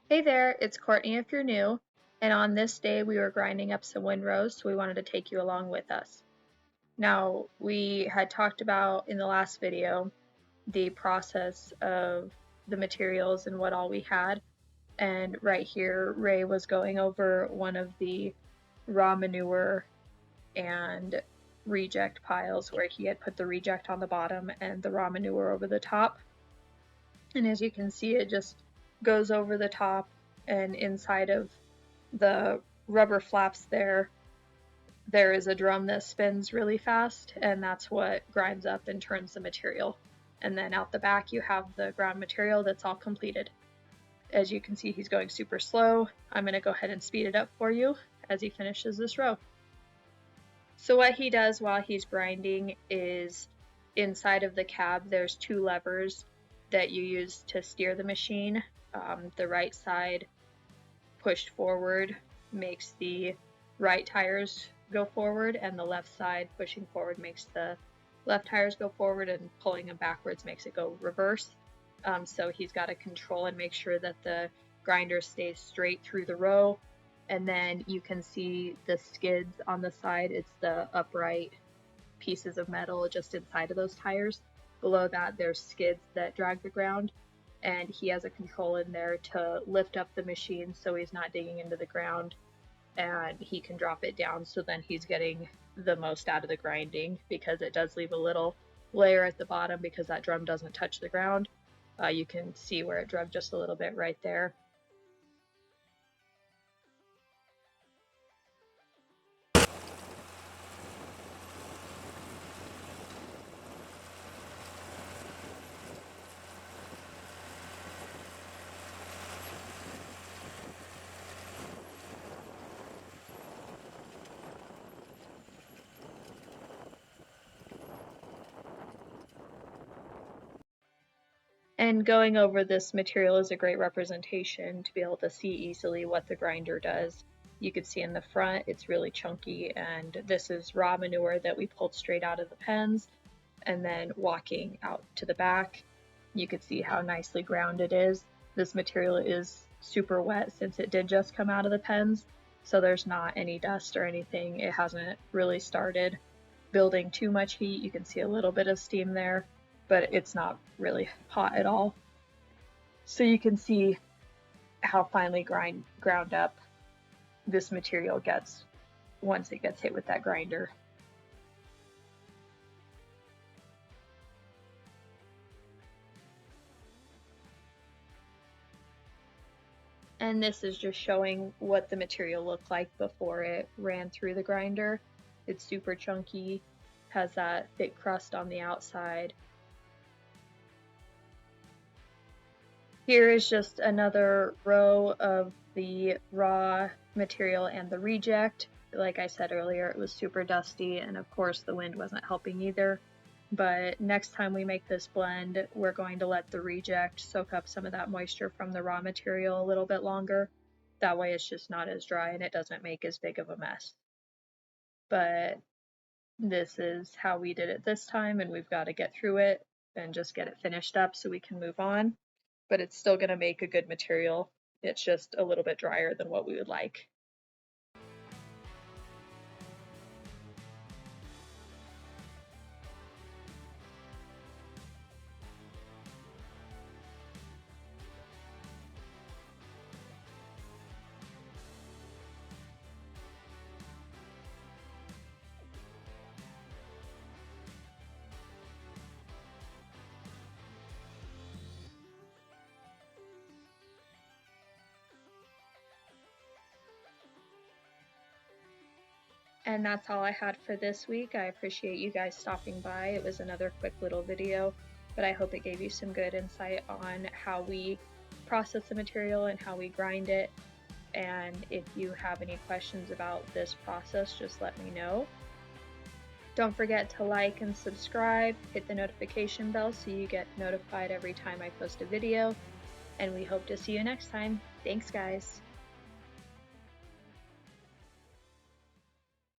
Hey there, it's Courtney if you're new, and on this day we were grinding up some windrows, so we wanted to take you along with us. Now, we had talked about in the last video the process of the materials and what all we had, and right here Ray was going over one of the raw manure and reject piles where he had put the reject on the bottom and the raw manure over the top. And as you can see, it just goes over the top, and inside of the rubber flaps there is a drum that spins really fast, and that's what grinds up and turns the material. And then out the back you have the ground material that's all completed. As you can see, he's going super slow. I'm going to go ahead and speed it up for you as he finishes this row. So what he does while he's grinding is inside of the cab there's two levers that you use to steer the machine. The right side pushed forward makes the right tires go forward, and the left side pushing forward makes the left tires go forward, and pulling them backwards makes it go reverse. So he's got to control and make sure that the grinder stays straight through the row. And then you can see the skids on the side. It's the upright pieces of metal just inside of those tires. Below that there's skids that drag the ground, and he has a control in there to lift up the machine so he's not digging into the ground, and he can drop it down so then he's getting the most out of the grinding, because it does leave a little layer at the bottom because that drum doesn't touch the ground. You can see where it drug just a little bit right there. And going over this material is a great representation to be able to see easily what the grinder does. You can see in the front it's really chunky, and this is raw manure that we pulled straight out of the pens. And then walking out to the back, you can see how nicely ground it is. This material is super wet since it did just come out of the pens, so there's not any dust or anything. It hasn't really started building too much heat. You can see a little bit of steam there, but it's not really hot at all. So you can see how finely ground up this material gets once it gets hit with that grinder. And this is just showing what the material looked like before it ran through the grinder. It's super chunky, has that thick crust on the outside. Here is just another row of the raw material and the reject. Like I said earlier, it was super dusty, and of course the wind wasn't helping either. But next time we make this blend, we're going to let the reject soak up some of that moisture from the raw material a little bit longer. That way it's just not as dry and it doesn't make as big of a mess. But this is how we did it this time, and we've got to get through it and just get it finished up so we can move on. But it's still going to make a good material. It's just a little bit drier than what we would like. And that's all I had for this week. I appreciate you guys stopping by. It was another quick little video, but I hope it gave you some good insight on how we process the material and how we grind it. And if you have any questions about this process, just let me know. Don't forget to like and subscribe, hit the notification bell so you get notified every time I post a video, and we hope to see you next time. Thanks, guys.